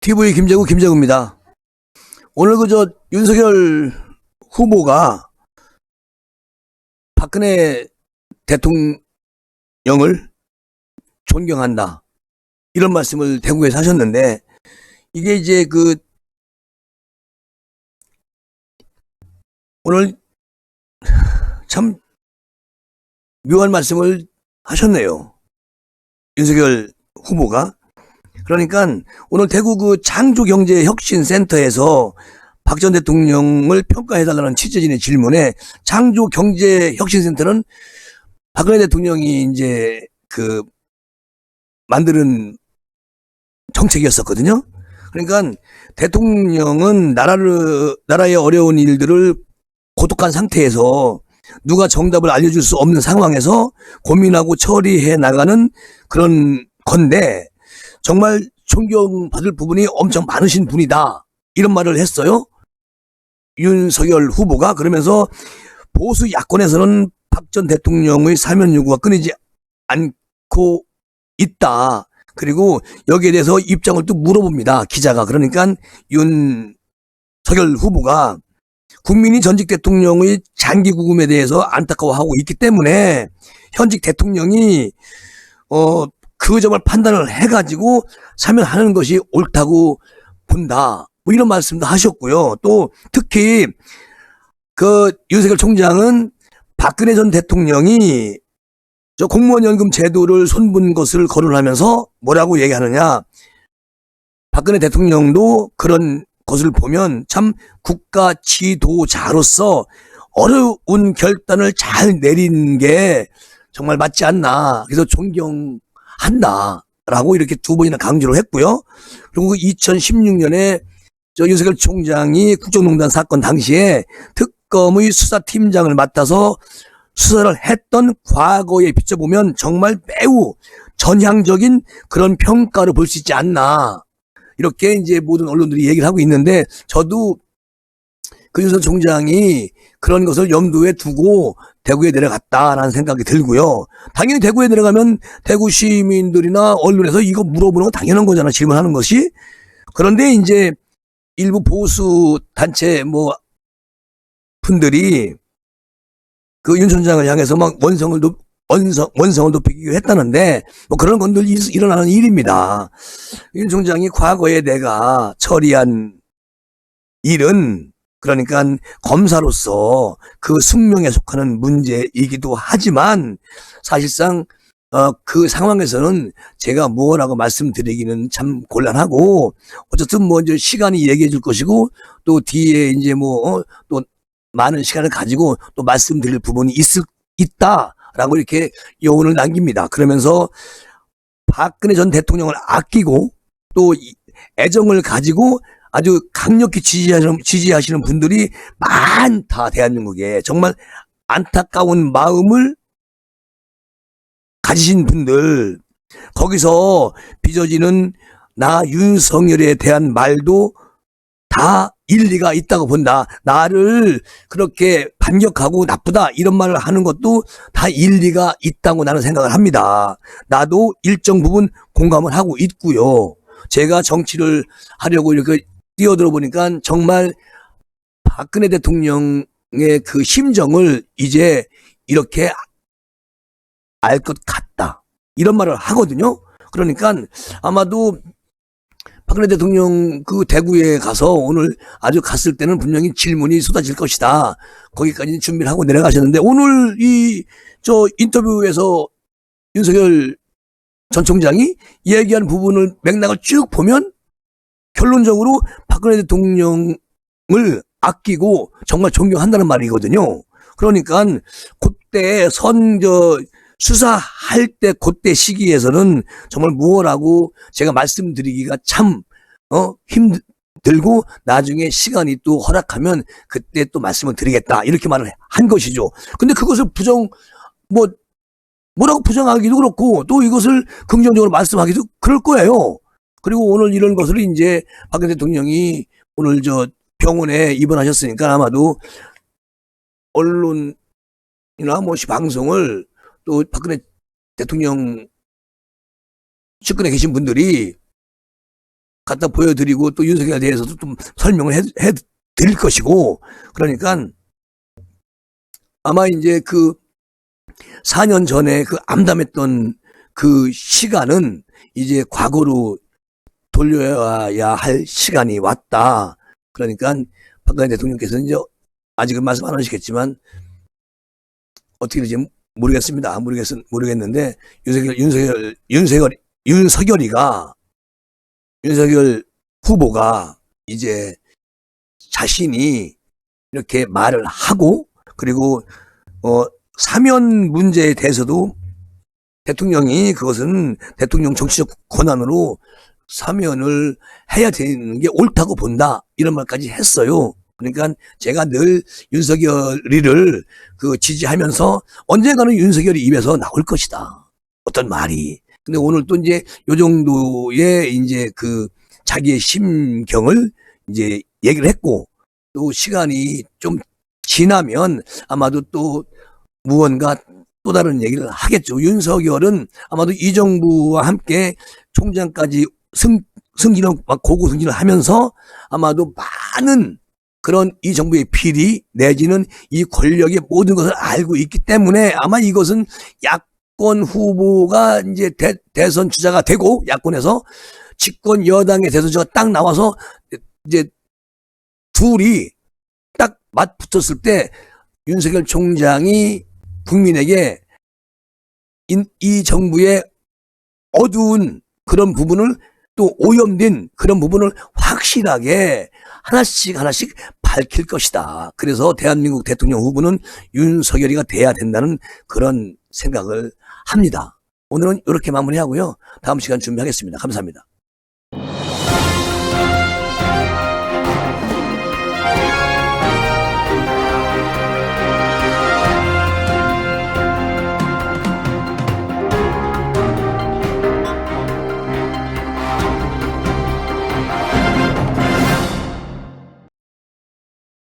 TV 김재구입니다. 오늘 윤석열 후보가 박근혜 대통령을 존경한다, 이런 말씀을 대구에서 하셨는데, 이게 이제 오늘 참 묘한 말씀을 하셨네요, 윤석열 후보가. 그러니까 오늘 대구 창조경제혁신센터에서 박 전 대통령을 평가해달라는 취재진의 질문에, 창조경제혁신센터는 박근혜 대통령이 이제 만드는 정책이었었거든요. 그러니까 대통령은 나라의 어려운 일들을 고독한 상태에서 누가 정답을 알려줄 수 없는 상황에서 고민하고 처리해 나가는 그런 건데, 정말 존경받을 부분이 엄청 많으신 분이다, 이런 말을 했어요, 윤석열 후보가. 그러면서 보수 야권에서는 박 전 대통령의 사면 요구가 끊이지 않고 있다. 그리고 여기에 대해서 입장을 또 물어봅니다, 기자가. 그러니까 윤석열 후보가 국민이 전직 대통령의 장기 구금에 대해서 안타까워하고 있기 때문에 현직 대통령이 그 점을 판단을 해가지고 사면하는 것이 옳다고 본다, 뭐 이런 말씀도 하셨고요. 또 특히 윤석열 총장은 박근혜 전 대통령이 공무원 연금 제도를 손본 것을 거론하면서 뭐라고 얘기하느냐, 박근혜 대통령도 그런 것을 보면 참 국가 지도자로서 어려운 결단을 잘 내린 게 정말 맞지 않나, 그래서 존경한다 라고 이렇게 두 번이나 강조를 했고요. 그리고 2016년에 윤석열 총장이 국정농단 사건 당시에 특검의 수사팀장을 맡아서 수사를 했던 과거에 비춰보면 정말 매우 전향적인 그런 평가를 볼 수 있지 않나, 이렇게 이제 모든 언론들이 얘기를 하고 있는데, 저도 윤석열 총장이 그런 것을 염두에 두고 대구에 내려갔다라는 생각이 들고요. 당연히 대구에 내려가면 대구 시민들이나 언론에서 이거 물어보는 건 당연한 거잖아, 질문하는 것이. 그런데 이제 일부 보수 단체 분들이 윤 총장을 향해서 막 원성을 높이기도 했다는데, 그런 건들 일어나는 일입니다. 윤 총장이 과거에 내가 처리한 일은, 그러니까 검사로서 그 숙명에 속하는 문제이기도 하지만, 사실상 그 상황에서는 제가 뭐라고 말씀드리기는 참 곤란하고, 어쨌든 이제 시간이 얘기해 줄 것이고, 또 뒤에 이제 또 많은 시간을 가지고 또 말씀드릴 부분이 있다라고 이렇게 여운을 남깁니다. 그러면서 박근혜 전 대통령을 아끼고 또 애정을 가지고 아주 강력히 지지하시는 분들이 많다, 대한민국에. 정말 안타까운 마음을 가지신 분들, 거기서 빚어지는 나 윤석열에 대한 말도 다 일리가 있다고 본다. 나를 그렇게 반격하고 나쁘다, 이런 말을 하는 것도 다 일리가 있다고 나는 생각을 합니다. 나도 일정 부분 공감을 하고 있고요. 제가 정치를 하려고 이렇게 뛰어들어 보니까 정말 박근혜 대통령의 그 심정을 이제 이렇게 알 것 같다, 이런 말을 하거든요. 그러니까 아마도 박근혜 대통령 대구에 가서 오늘 아주 갔을 때는 분명히 질문이 쏟아질 것이다, 거기까지 준비를 하고 내려가셨는데, 오늘 인터뷰에서 윤석열 전 총장이 얘기한 부분을 맥락을 쭉 보면 결론적으로 박근혜 대통령을 아끼고 정말 존경한다는 말이거든요. 그러니까 그때 수사할 때 그때 시기에서는 정말 무엇라고 제가 말씀드리기가 참 힘들고, 나중에 시간이 또 허락하면 그때 또 말씀을 드리겠다, 이렇게 말을 한 것이죠. 근데 그것을 뭐라고 부정하기도 그렇고, 또 이것을 긍정적으로 말씀하기도 그럴 거예요. 그리고 오늘 이런 것을 이제 박근혜 대통령이 오늘 병원에 입원하셨으니까 아마도 언론이나 방송을, 또 박근혜 대통령 측근에 계신 분들이 갖다 보여드리고 또 윤석열에 대해서도 좀 설명을 해 드릴 것이고, 그러니까 아마 이제 그 4년 전에 그 암담했던 그 시간은 이제 과거로 돌려야 할 시간이 왔다. 그러니까 박근혜 대통령께서는 이제 아직은 말씀 안 하시겠지만 어떻게 될지 모르겠습니다. 모르겠는데 윤석열 후보가 이제 자신이 이렇게 말을 하고, 그리고 사면 문제에 대해서도 대통령이 그것은 대통령 정치적 권한으로 사면을 해야 되는 게 옳다고 본다, 이런 말까지 했어요. 그러니까 제가 늘 윤석열이를 그 지지하면서 언젠가는 윤석열이 입에서 나올 것이다, 어떤 말이. 근데 오늘 또 이제 요 정도의 이제 그 자기의 심경을 이제 얘기를 했고, 또 시간이 좀 지나면 아마도 또 무언가 또 다른 얘기를 하겠죠. 윤석열은 아마도 이 정부와 함께 총장까지 승진을 막 고고 승진을 하면서 아마도 많은 그런 이 정부의 비리 내지는 이 권력의 모든 것을 알고 있기 때문에 아마 이것은 야권 후보가 이제 대선 주자가 되고, 야권에서 집권 여당의 대선 주자가 딱 나와서 이제 둘이 딱 맞붙었을 때 윤석열 총장이 국민에게 이 정부의 어두운 그런 부분을, 또 오염된 그런 부분을 확실하게 하나씩 밝힐 것이다. 그래서 대한민국 대통령 후보는 윤석열이가 돼야 된다는 그런 생각을 합니다. 오늘은 이렇게 마무리하고요. 다음 시간 준비하겠습니다. 감사합니다.